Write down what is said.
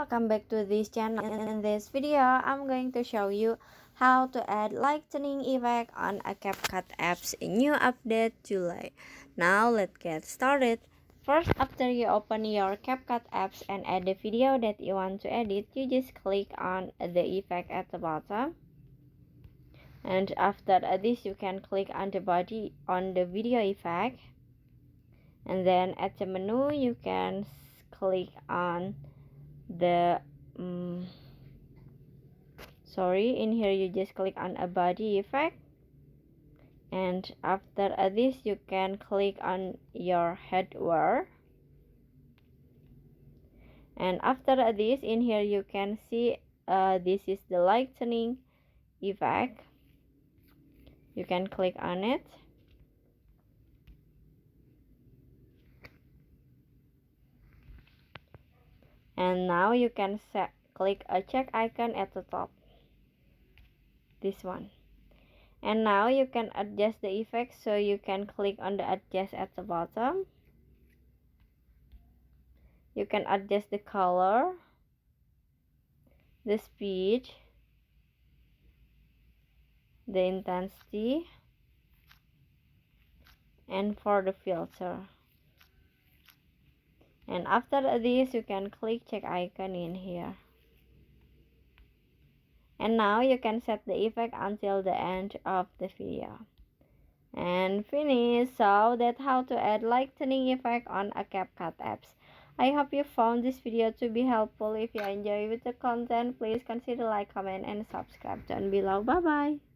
Welcome back to this channel. In this video, I'm going to show you how to add lightning effect on a CapCut apps in new update July. Now let's get started. First, after you open your CapCut apps and add the video that you want to edit, you just click on the effect at the bottom. And after this, you can click on the body on the video effect. And then at the menu, you can click on the in here you just click on a body effect, and after this you can click on your headwear, and after this in here you can see this is the lightning effect. You can click on it, and now you can click a check icon at the top, this one. And now you can adjust the effect, so you can click on the adjust at the bottom. You can adjust the color, the speed, the intensity, and for the filter. And after this you can click check icon in here. And now you can set the effect until the end of the video. And finish. So that's how to add lightning effect on a CapCut apps. I hope you found this video to be helpful. If you enjoy with the content, please consider like, comment, and subscribe down below. Bye bye.